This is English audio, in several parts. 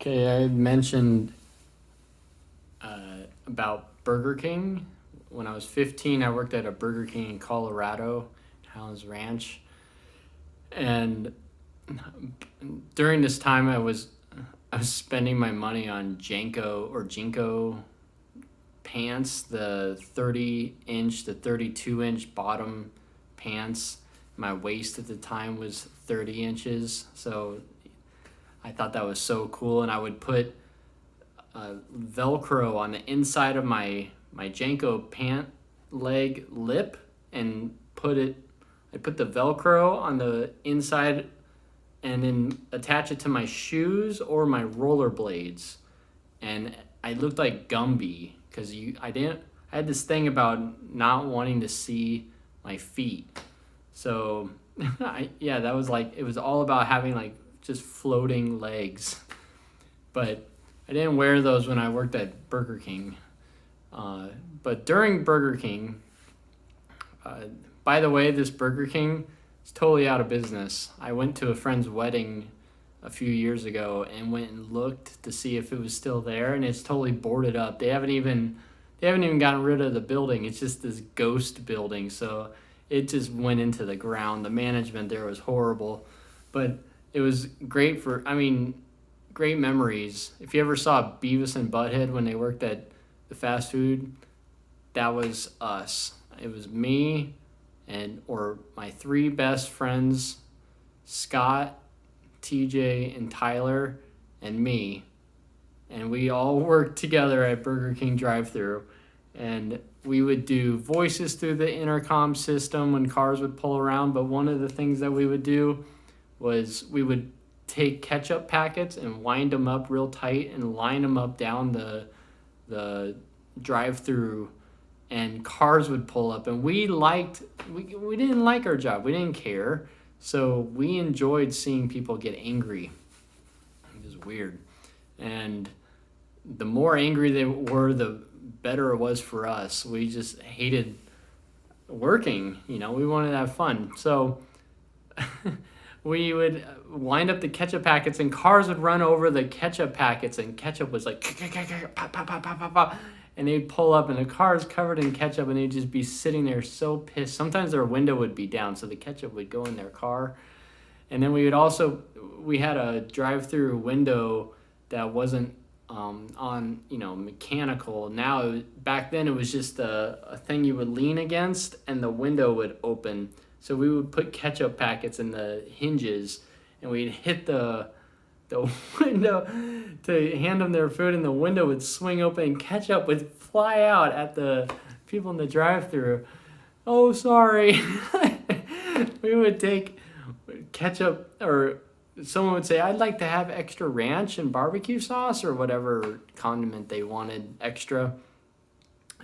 Okay, I had mentioned about Burger King. When I was 15, I worked at a Burger King in Colorado, Highlands Ranch. And during this time, I was spending my money on Janko or Jinko pants, the 30-inch, the 32-inch bottom pants. My waist at the time was 30 inches, so I thought that was so cool. And I would put Velcro on the inside of my Janko pant leg lip and I put the Velcro on the inside and then attach it to my shoes or my rollerblades, and I looked like Gumby because I had this thing about not wanting to see my feet, so that was like it was all about having like just floating legs, but I didn't wear those when I worked at Burger King. But during Burger King, uh, by the way, this Burger King is totally out of business. I went to a friend's wedding a few years ago and went and looked to see if it was still there, and it's totally boarded up. They haven't even gotten rid of the building. It's just this ghost building. So it just went into the ground. The management there was horrible, but it was great great memories. If you ever saw Beavis and Butthead when they worked at the fast food, that was us. It was me or my three best friends, Scott, TJ, and Tyler, and me. And we all worked together at Burger King drive-thru, and we would do voices through the intercom system when cars would pull around. But one of the things that we would do was we would take ketchup packets and wind them up real tight and line them up down the drive-through, and cars would pull up, and we didn't like our job, we didn't care, so we enjoyed seeing people get angry. It was weird, and the more angry they were, the better it was for us. We just hated working, we wanted to have fun, so we would wind up the ketchup packets, and cars would run over the ketchup packets, and ketchup was like pop, pop, pop, pop, pop, pop, and they'd pull up, and the car is covered in ketchup, and they'd just be sitting there so pissed. Sometimes their window would be down, so the ketchup would go in their car. And then we had a drive-through window that wasn't on mechanical. Back then it was just a thing you would lean against, and the window would open. So we would put ketchup packets in the hinges, and we'd hit the window to hand them their food, and the window would swing open, and ketchup would fly out at the people in the drive-thru. Oh, sorry. We would take ketchup, or someone would say, I'd like to have extra ranch and barbecue sauce or whatever condiment they wanted extra.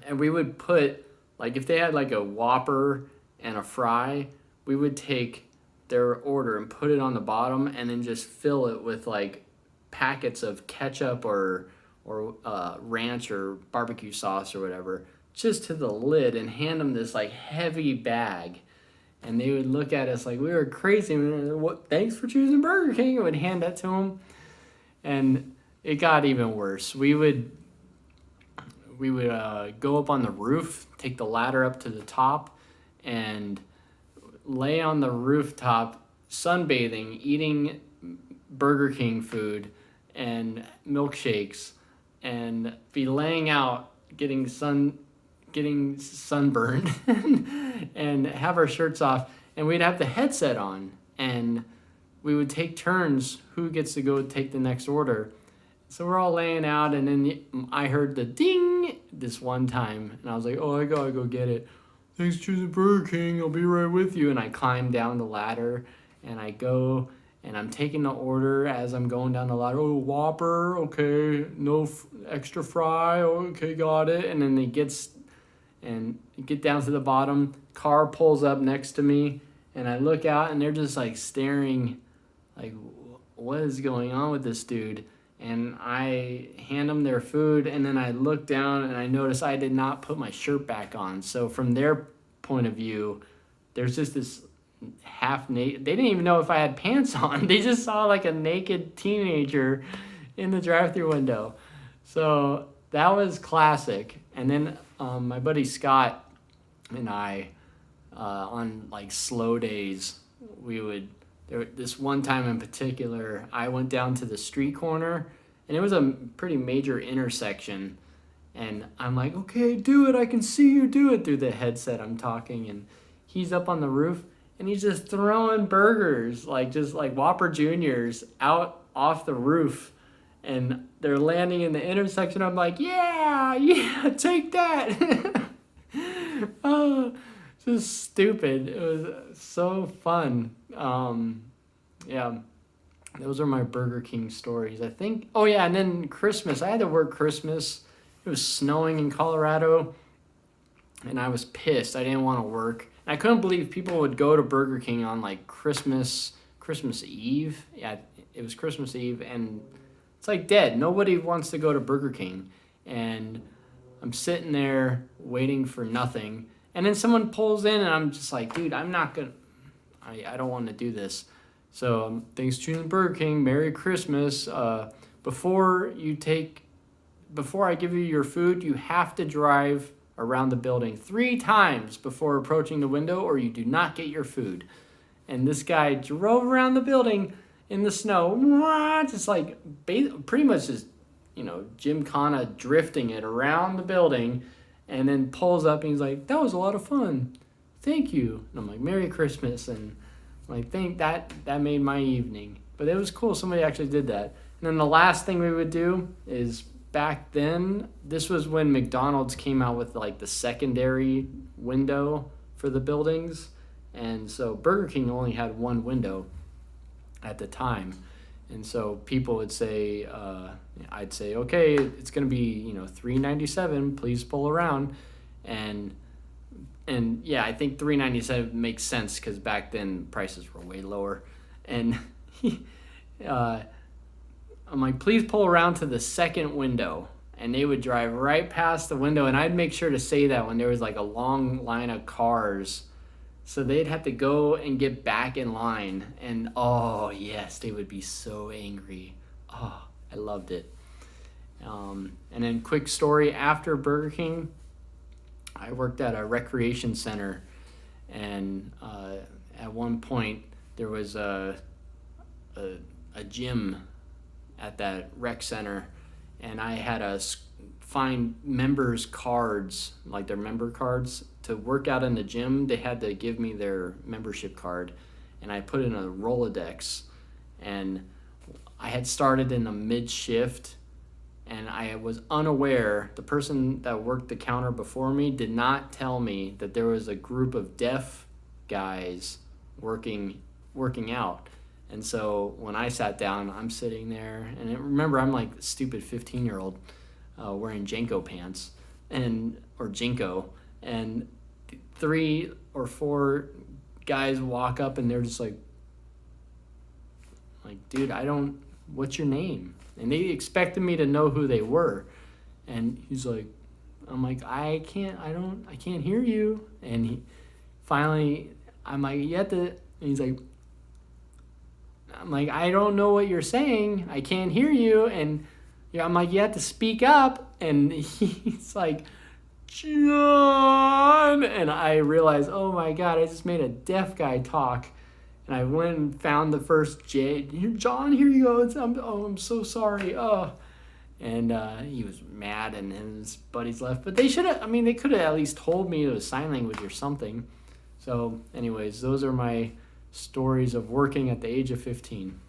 And we would put, like, if they had like a Whopper and a fry, we would take their order and put it on the bottom, and then just fill it with like packets of ketchup or ranch or barbecue sauce or whatever, just to the lid, and hand them this like heavy bag. And they would look at us like we were crazy. What? Thanks for choosing Burger King. I would hand that to them, and it got even worse. We would go up on the roof, take the ladder up to the top, and lay on the rooftop sunbathing, eating Burger King food and milkshakes, and be laying out getting sunburned and have our shirts off, and we'd have the headset on, and we would take turns who gets to go take the next order. So we're all laying out, and then I heard the ding this one time, and I was like, oh, I gotta go get it. Thanks for choosing Burger King, I'll be right with you. And I climb down the ladder, and I go, and I'm taking the order as I'm going down the ladder. Oh, Whopper, okay, no extra fry, okay, got it. And then get down to the bottom, car pulls up next to me, and I look out, and they're just like staring, like, what is going on with this dude? And I hand them their food, and then I look down, and I notice I did not put my shirt back on. So from their point of view, there's just this half naked. They didn't even know if I had pants on. They just saw like a naked teenager in the drive-through window. So that was classic. And then my buddy Scott and I, on like slow days, this one time in particular, I went down to the street corner, and it was a pretty major intersection. And I'm like, okay, do it. I can see you do it through the headset. I'm talking, and he's up on the roof, and he's just throwing burgers, just like Whopper Juniors, out off the roof, and they're landing in the intersection. I'm like, yeah, take that. Oh, just stupid. It was so fun. Yeah, those are my Burger King stories, I think. Oh yeah, and then Christmas. I had to work Christmas. It was snowing in Colorado, and I was pissed. I didn't want to work. I couldn't believe people would go to Burger King on like Christmas Eve. Yeah, it was Christmas Eve, and it's like dead. Nobody wants to go to Burger King, and I'm sitting there waiting for nothing, and then someone pulls in, and I'm just like, dude, I'm not gonna. I don't want to do this. So thanks to Burger King. Merry Christmas. Before I give you your food, you have to drive around the building 3 times before approaching the window, or you do not get your food. And this guy drove around the building in the snow, just like pretty much just, Gymkhana drifting it around the building, and then pulls up and he's like, that was a lot of fun. Thank you. And I'm like, Merry Christmas. And I'm like, that made my evening. But it was cool. Somebody actually did that. And then the last thing we would do is, back then, this was when McDonald's came out with like the secondary window for the buildings. And so Burger King only had one window at the time. And so people would say, I'd say, okay, it's going to be, $3.97, please pull around. And yeah, I think $3.97 makes sense because back then prices were way lower. And I'm like, please pull around to the second window. And they would drive right past the window. And I'd make sure to say that when there was like a long line of cars. So they'd have to go and get back in line. And oh, yes, they would be so angry. Oh, I loved it. And then quick story, after Burger King, I worked at a recreation center. And at one point, there was a gym at that rec center, and I had to find members' cards, like their member cards, to work out in the gym. They had to give me their membership card, and I put in a Rolodex, and I had started in the mid-shift, and I was unaware. The person that worked the counter before me did not tell me that there was a group of deaf guys working out. And so when I sat down, I'm sitting there, and remember, I'm like a stupid 15-year-old wearing JNCO pants, or JNCO, and 3 or 4 guys walk up, and they're just like, dude, what's your name? And they expected me to know who they were. And he's like, I'm like, I can't hear you. And he finally, I'm like, you have to, and he's like, I'm like, I don't know what you're saying. I can't hear you. And I'm like, you have to speak up. And he's like, John. And I realized, oh my God, I just made a deaf guy talk. And I went and found the first J. John, here you go. I'm so sorry. Oh. And he was mad, and his buddies left. But they could have at least told me it was sign language or something. So anyways, those are my stories of working at the age of 15.